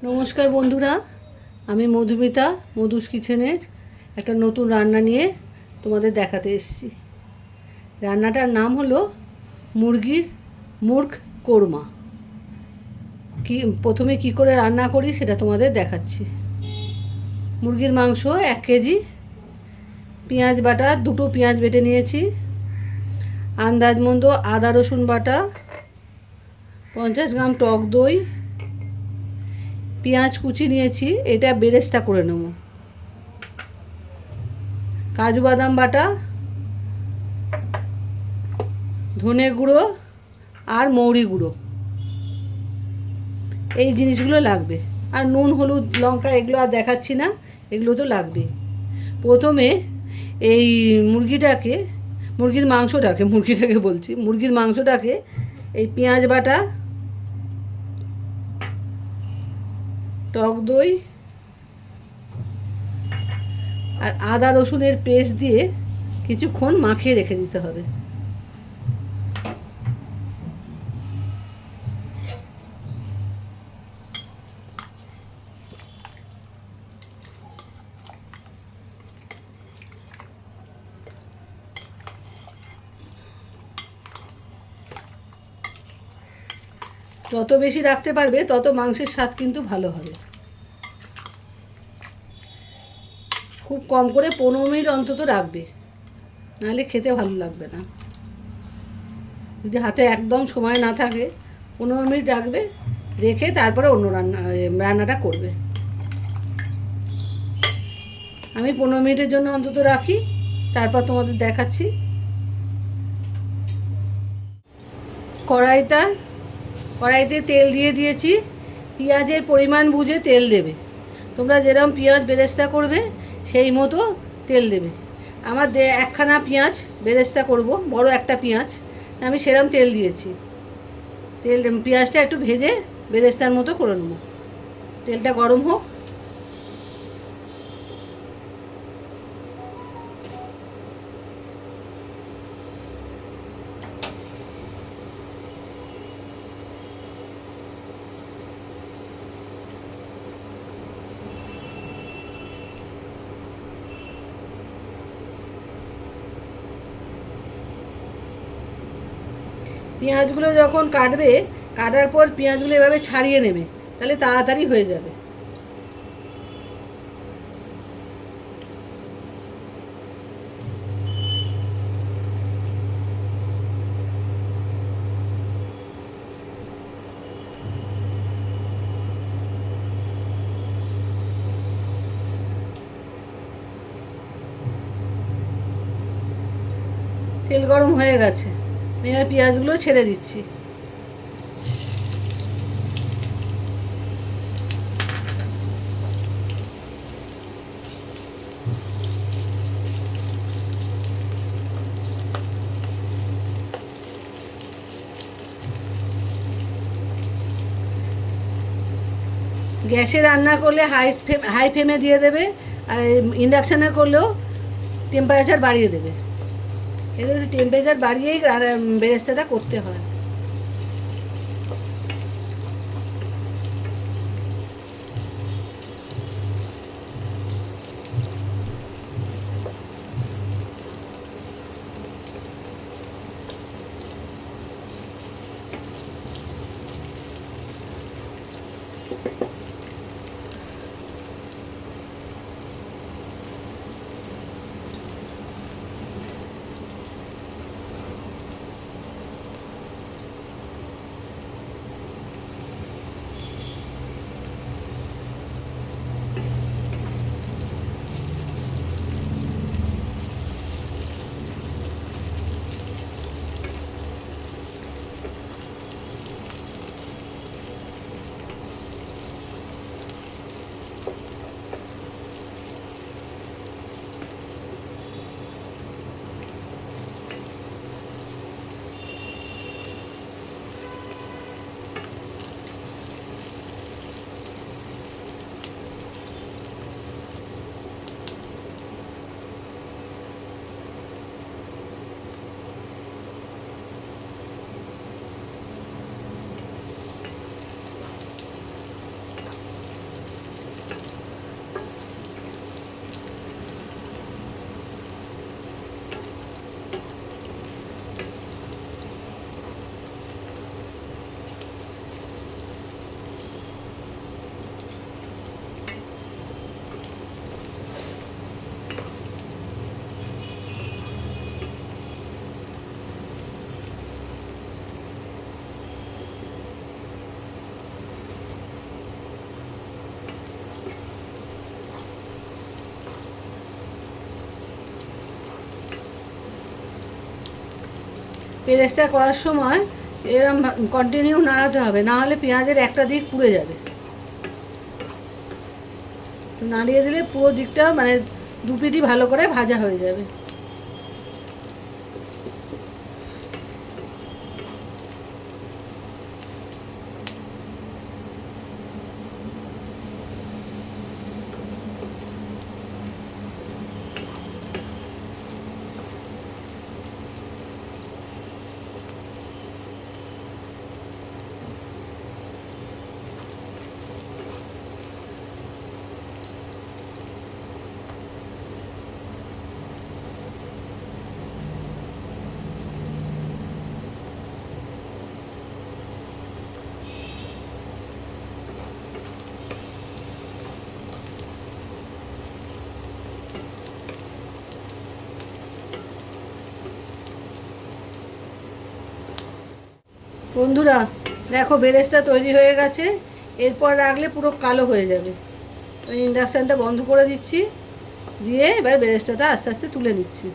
নমস্কার বন্ধুরা, আমি মধুমিতা মধুস কিচেনের একটা নতুন রান্না নিয়ে তোমাদের দেখাতে এসেছি। রান্নাটার নাম হলো মুর্গ কোরমা। প্রথমে কি করে রান্না করি সেটা তোমাদের দেখাচ্ছি। মুরগির মাংস 1 কেজি, পেঁয়াজ বাটা 2টো পেঁয়াজ বেটে নিয়েছি, আন্দাজ মতো আদা রসুন বাটা, 50 গ্রাম টক দই, পেঁয়াজ কুচি নিয়েছি, এটা বেরেস্তা করে নেব, কাজু বাদাম বাটা, ধনে গুঁড়ো আর মৌরি গুঁড়ো, এই জিনিসগুলো লাগবে। আর নুন হলুদ লঙ্কা এগুলো আর দেখাচ্ছি না, এগুলো তো লাগবেই। প্রথমে এই মুরগির মাংসটাকে এই পেঁয়াজ বাটা, টক দই আর আদা রসুনের পেস্ট দিয়ে কিছুক্ষণ মাখিয়ে রেখে দিতে হবে। যত বেশি রাখতে পারবে তত মাংসের স্বাদ কিন্তু ভালো হবে। খুব কম করে 15 মিনিট অন্তত রাখবে, নাহলে খেতে ভালো লাগবে না। যদি হাতে একদম সময় না থাকে 15 মিনিট রাখবে, রেখে তারপরে অন্য রান্নাটা করবে। আমি 15 মিনিটের জন্য অন্তত রাখি, তারপর তোমাদের দেখাচ্ছি। কড়াইতে তেল দিয়ে দিয়েছি। পেঁয়াজের পরিমাণ বুঝে তেল দেবে। তোমরা যেরকম পেঁয়াজ বেরেস্তা করবে সেই মতো তেল দেবে। আমার একখানা পেঁয়াজ বেরেস্তা করব, বড় একটা পেঁয়াজ, আমি সেরকম তেল দিয়েছি। পেঁয়াজটা একটু ভেজে বেরেস্তার মতো করে নেব। তেলটা গরম হোক। পেঁয়াজগুলো যখন কাটার পর পেঁয়াজগুলো এভাবে ছাড়িয়ে নেবে, তাহলে তাড়াতাড়ি হয়ে যাবে। তেল গরম হয়ে গেছে, আমি এবার পেঁয়াজগুলো ছেড়ে দিচ্ছি। গ্যাসে রান্না করলে হাই ফ্লেমে দিয়ে দেবে, আর ইন্ডাকশানে করলেও টেম্পারেচার বাড়িয়ে দেবে। এদের একটু টেম্পারেচার বাড়িয়েই বেরেস্তাটা করতে হয়। বেরেস্তা করার সময় এরকম কন্টিনিউ নাড়াতে হবে, না হলে পেঁয়াজের একটা দিক পুড়ে যাবে। নাড়িয়ে দিলে পুরো দিকটা মানে দু পিঠই ভালো করে ভাজা হয়ে যাবে। বন্ধুরা দেখো বেরেস্তা তৈরি হয়ে গেছে। এরপর রাখলে পুরো কালো হয়ে যাবে। আমি ইন্ডাকশানটা বন্ধ করে দিচ্ছি, দিয়ে এবার বেরেস্তাটা আস্তে আস্তে তুলে নিচ্ছি।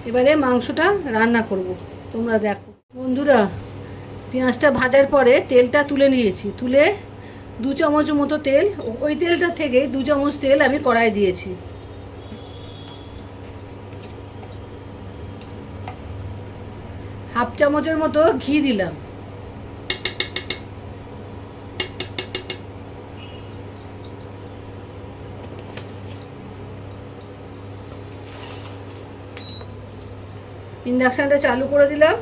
এবারে মাংসটা রান্না করব, তোমরা দেখো। বন্ধুরা পেঁয়াজটা ভাজার পরে তেলটা তুলে নিয়েছি, তুলে 2 চামচ মতো তেল, ওই তেলটা থেকে 2 চামচ তেল আমি কড়াই দিয়েছি। হাফ চামচের মতো ঘি দিলাম। ইন্ডাকশানটা চালু করে দিলাম।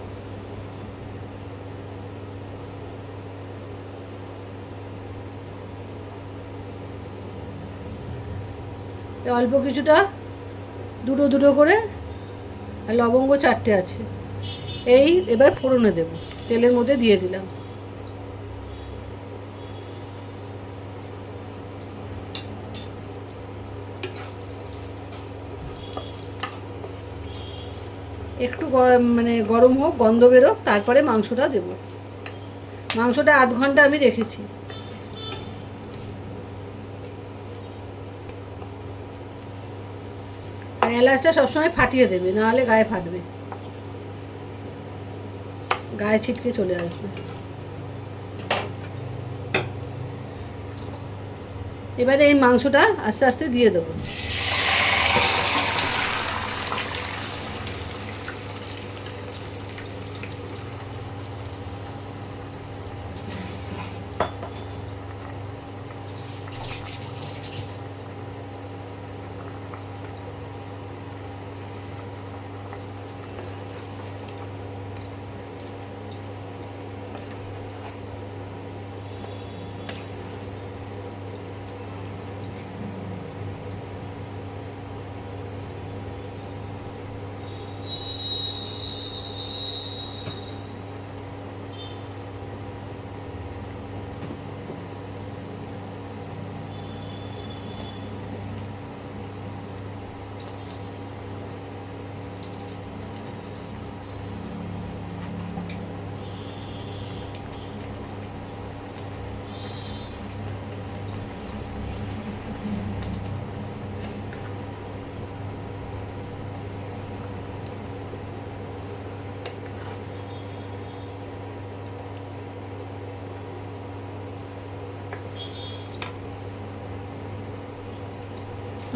অল্প কিছুটা দুটো দুটো করে, আর লবঙ্গ 4টে আছে, এই এবার ফোড়নে দেব, তেলের মধ্যে দিয়ে দিলাম। একটু মানে গরম হোক, গন্ধ বেরোক, তারপরে মাংসটা দেব। মাংসটা আধ ঘন্টা আমি রেখেছি। আর এলাচটা সবসময় ফাটিয়ে দেবে, নাহলে গায়ে ফাটবে, গায়ে ছিটকে চলে আসবে। এবারে এই মাংসটা আস্তে আস্তে দিয়ে দেবো।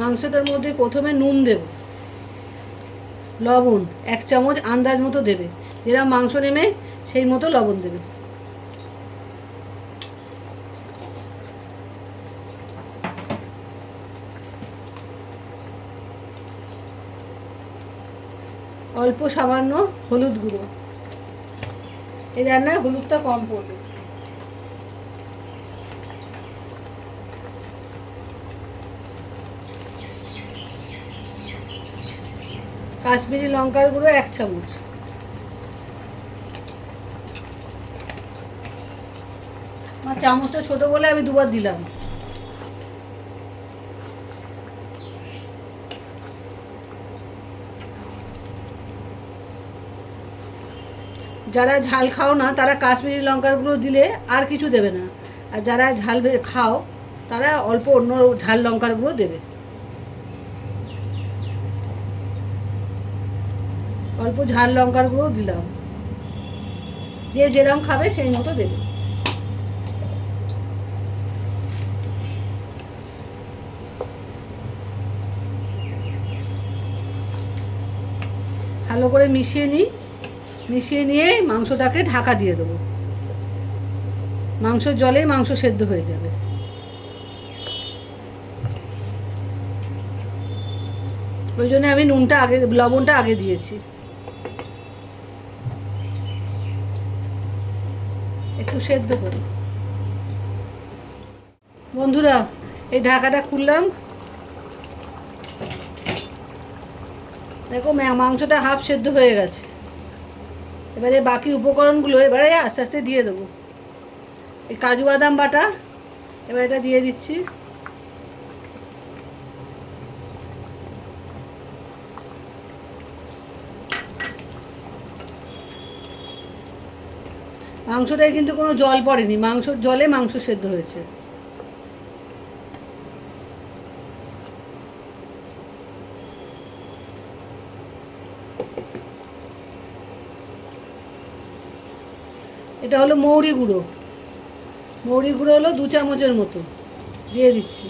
মাংসটার মধ্যে প্রথমে নুন দেব, লবণ 1 চামচ আন্দাজ মতো দেবে, যেরকম মাংস নেমে সেই মতো লবণ দেবে। অল্প সামান্য হলুদ গুঁড়ো, এই রান্নায় হলুদটা কম পড়বে। কাশ্মীরি লঙ্কার গুঁড়ো 1 চামচ। আমার চামচটা ছোট বলে আমি দুবার দিলাম। যারা ঝাল খাও না তারা কাশ্মীরি লঙ্কার গুঁড়ো দিলে আর কিছু দেবে না, আর যারা ঝাল খাও তারা অল্প অন্য ঝাল লঙ্কার গুঁড়ো দেবে। অল্প ঝাল লঙ্কার গুঁড়ো দিলাম, যে যেরকম খাবে সেই মতো দেবে। ভালো করে মিশিয়ে নিয়ে মাংসটাকে ঢাকা দিয়ে দেবো। মাংসর জলেই মাংস সেদ্ধ হয়ে যাবে। ওই জন্য আমি লবণটা আগে দিয়েছি। একটু সেদ্ধ করি। বন্ধুরা, এই ঢাকাটা খুললাম, দেখো মাংসটা হাফ সেদ্ধ হয়ে গেছে। এবারে বাকি উপকরণগুলো এবারে আস্তে আস্তে দিয়ে দেবো। এই কাজু বাদাম বাটা এবার এটা দিয়ে দিচ্ছি। মাংসটায় কিন্তু কোনো জল পড়েনি, মাংসর জলে মাংস সেদ্ধ হয়েছে। এটা হলো মৌরি গুঁড়ো হলো 2 চামচের মতো দিয়ে দিচ্ছি।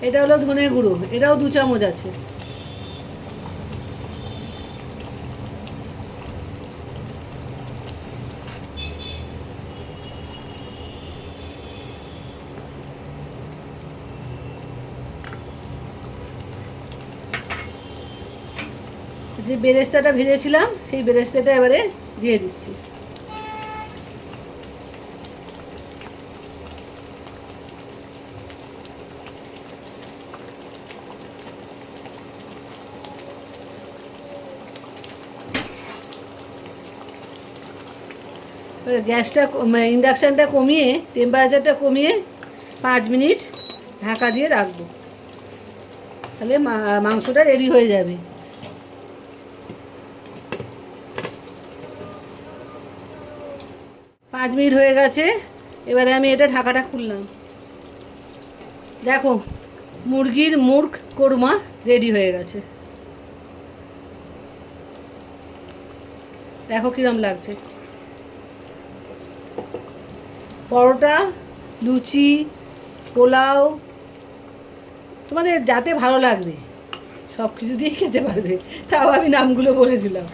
এটা হলো ধনে গুঁড়ো, এটাও 2 চামচ আছে। যে বেরেস্তাটা ভেজেছিলাম সেই বেরেস্তাটা এবারে দিয়ে দিচ্ছি। গ্যাসটা ইন্ডাকশানটা কমিয়ে টেম্পারেচারটা কমিয়ে 5 মিনিট ঢাকা দিয়ে রাখবো, তাহলে মাংসটা রেডি হয়ে যাবে। 5 মিনিট হয়ে গেছে, এবারে আমি এটা ঢাকাটা খুললাম। দেখো মুরগির মুর্গ কোরমা রেডি হয়ে গেছে। দেখো কিরম লাগছে। পরোটা, লুচি, পোলাও, তোমাদের যাতে ভালো লাগবে সব কিছু দিয়েই খেতে পারবে, তাও আমি নামগুলো বলে দিলাম।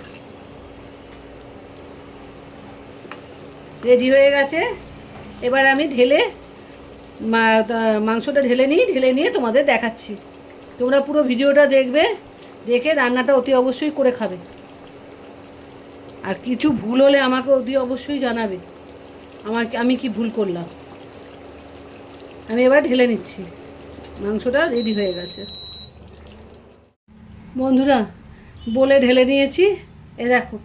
রেডি হয়ে গেছে, এবার আমি মাংসটা ঢেলে নিয়ে তোমাদের দেখাচ্ছি। তোমরা পুরো ভিডিওটা দেখবে, দেখে রান্নাটা অতি অবশ্যই করে খাবে। আর কিছু ভুল হলে আমাকে অতি অবশ্যই জানাবে আমি কি ভুল করলাম। আমি এবার ঢেলে নিচ্ছি, মাংসটা রেডি হয়ে গেছে। বন্ধুরা, বলে ঢেলে নিয়েছি, এ দেখো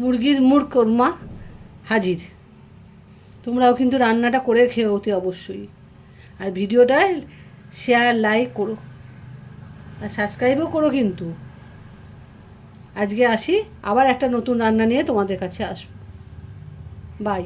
মুরগির মুর্গ কোরমা হাজির। তোমরাও কিন্তু রান্নাটা করে খেও অতি অবশ্যই। আর ভিডিওটায় শেয়ার লাইক করো, আর সাবস্ক্রাইবও করো কিন্তু। আজকে আসি, আবার একটা নতুন রান্না নিয়ে তোমাদের কাছে আসবো। বাই।